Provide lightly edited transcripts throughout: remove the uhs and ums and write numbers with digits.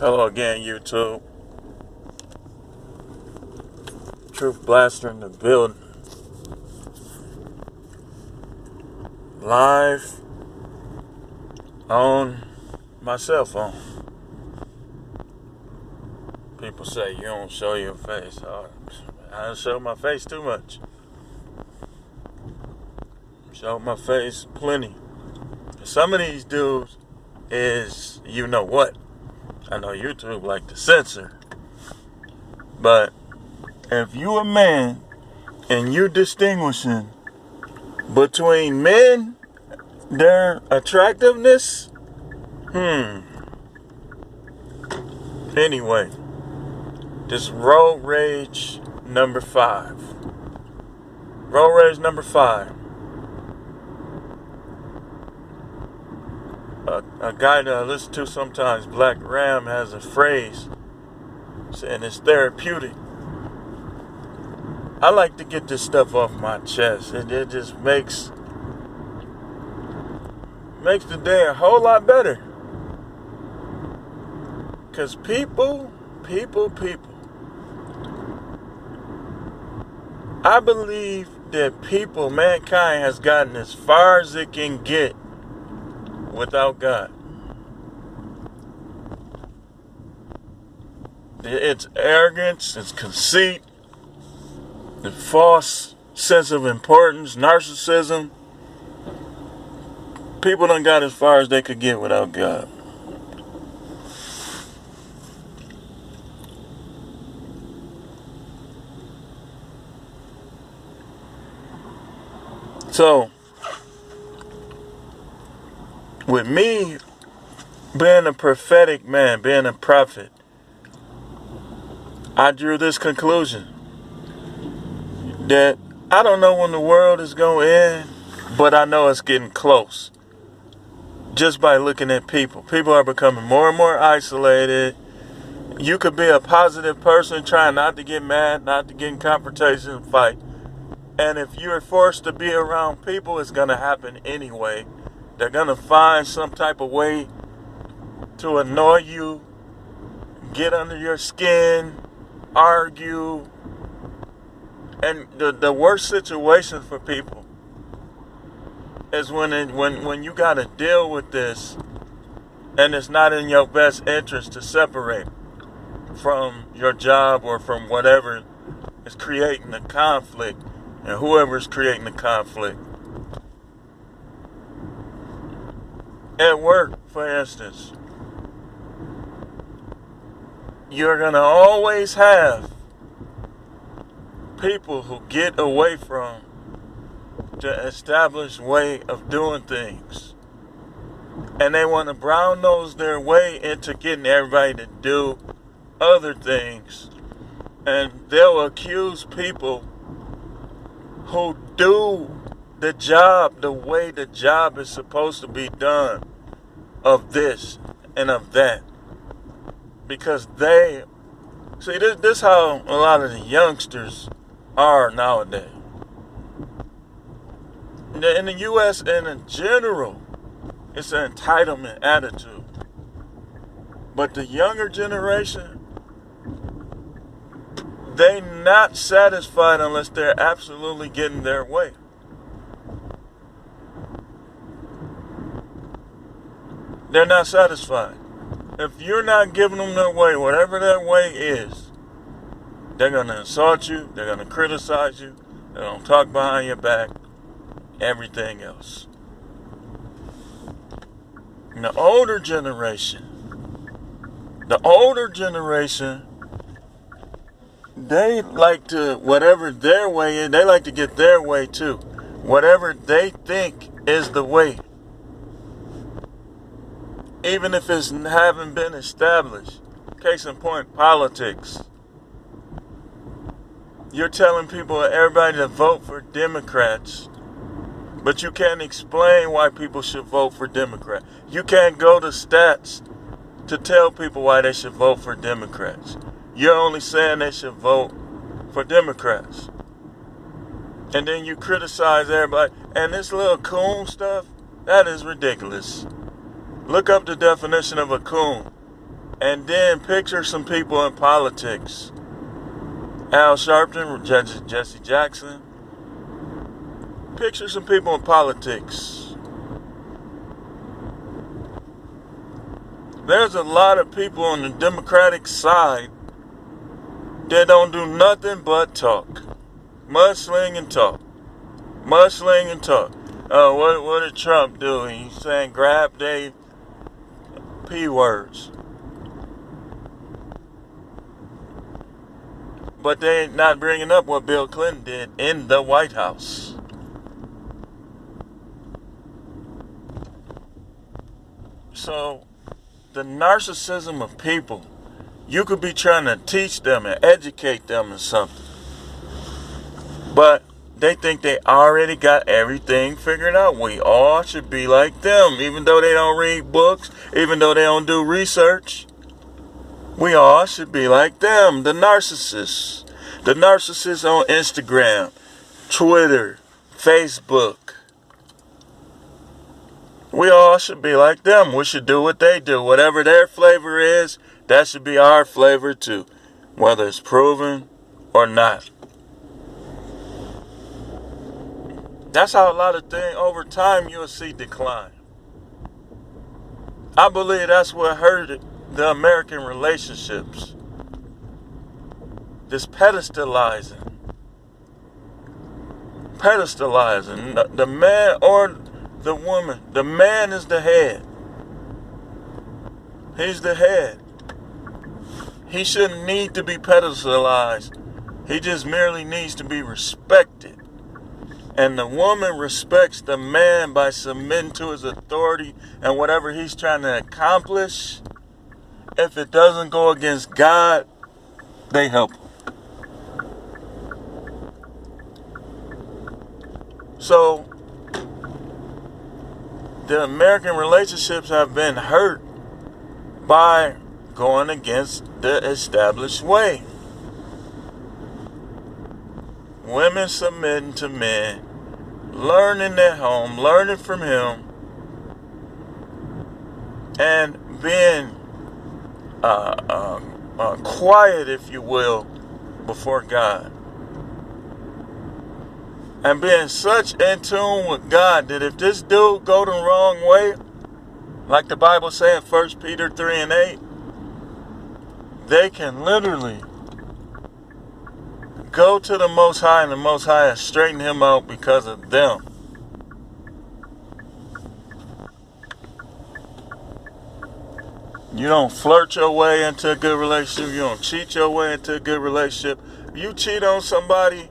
Hello again, YouTube. Truth Blaster in the building. Live on my cell phone. People say you don't show your face. I don't show my face too much. Show my face plenty. Some of these dudes is you know what. I know YouTube like to censor. But if you a man and you distinguishing between men, their attractiveness, anyway, this road rage number 5. Road rage number 5. A guy that I listen to sometimes, Black Ram, has a phrase saying it's therapeutic. I like to get this stuff off my chest. It just makes the day a whole lot better. Because people. I believe that mankind has gotten as far as it can get without God. It's arrogance, it's conceit, the false sense of importance, narcissism. People done got as far as they could get without God. So, with me being a prophetic man, being a prophet, I drew this conclusion that I don't know when the world is going to end, but I know it's getting close. Just by looking at people. People are becoming more and more isolated. You could be a positive person trying not to get mad, not to get in confrontation and fight. And if you're forced to be around people, it's going to happen anyway. They're going to find some type of way to annoy you, get under your skin, argue. And the worst situation for people is when you got to deal with this and it's not in your best interest to separate from your job or from whatever is creating the conflict and whoever is creating the conflict. At work, for instance, you're going to always have people who get away from the established way of doing things. And they want to brown nose their way into getting everybody to do other things. And they'll accuse people who do the job the way the job is supposed to be done of this and of that. Because this is how a lot of the youngsters are nowadays. In the U.S. and in general, it's an entitlement attitude. But the younger generation, they not satisfied unless they're absolutely getting their way. They're not satisfied. If you're not giving them their way, whatever their way is, they're going to insult you, they're going to criticize you, they're going to talk behind your back, everything else. And the older generation, they like to, whatever their way is, they like to get their way too. Whatever they think is the way. Even if it's haven't been established. Case in point, politics. You're telling everybody to vote for Democrats, but you can't explain why people should vote for Democrats. You can't go to stats to tell people why they should vote for Democrats. You're only saying they should vote for Democrats. And then you criticize everybody. And this little coon stuff, that is ridiculous. Look up the definition of a coon. And then picture some people in politics. Al Sharpton, Jesse Jackson. Picture some people in politics. There's a lot of people on the Democratic side that don't do nothing but talk. Mudsling and talk. Mudsling and talk. What did Trump do? He's saying grab they P words. But they're not bringing up what Bill Clinton did in the White House. So, the narcissism of people, you could be trying to teach them and educate them in something. But they think they already got everything figured out. We all should be like them, even though they don't read books, even though they don't do research. We all should be like them, the narcissists. The narcissists on Instagram, Twitter, Facebook. We all should be like them. We should do what they do. Whatever their flavor is, that should be our flavor too, whether it's proven or not. That's how a lot of things over time you'll see decline. I believe that's what hurt the American relationships. This pedestalizing. The man or the woman. The man is the head. He's the head. He shouldn't need to be pedestalized. He just merely needs to be respected. And the woman respects the man by submitting to his authority and whatever he's trying to accomplish. If it doesn't go against God, they help him. So, the American relationships have been hurt by going against the established way. Women submitting to men, learning at home, learning from him, and being quiet, if you will, before God. And being such in tune with God that if this dude go the wrong way, like the Bible says in 1 Peter 3:8, they can literally go to the Most High and the Most High has straightened him out because of them. You don't flirt your way into a good relationship. You don't cheat your way into a good relationship. If you cheat on somebody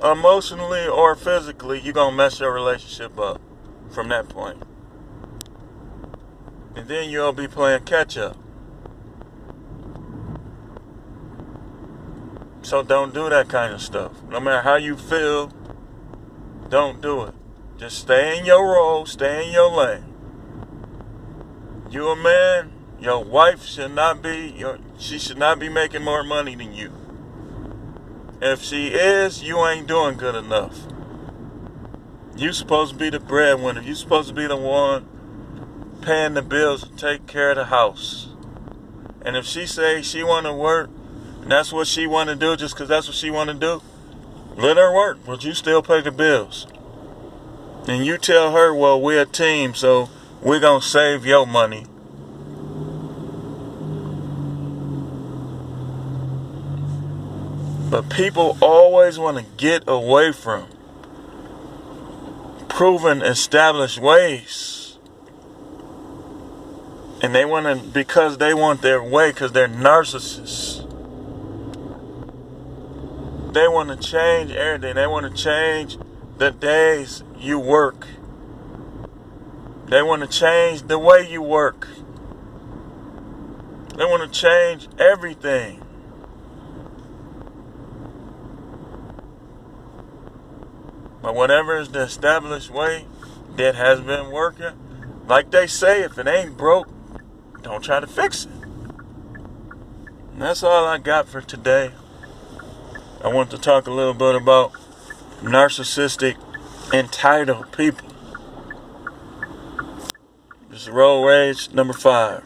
emotionally or physically, you're going to mess your relationship up from that point. And then you'll be playing catch up. So don't do that kind of stuff. No matter how you feel, don't do it. Just stay in your role, stay in your lane. You a man, your wife should not be making more money than you. If she is, you ain't doing good enough. You supposed to be the breadwinner. You supposed to be the one paying the bills and take care of the house. And if she say she want to work, and that's what she want to do just because that's what she want to do, let her work, but you still pay the bills. And you tell her, well, we're a team, so we're going to save your money. But people always want to get away from proven, established ways. And they want to, because they want their way, because they're narcissists. They want to change everything. They want to change the days you work. They want to change the way you work. They want to change everything. But whatever is the established way that has been working, like they say, if it ain't broke, don't try to fix it. And that's all I got for today. I want to talk a little bit about narcissistic, entitled people. This is Road Rage number 5.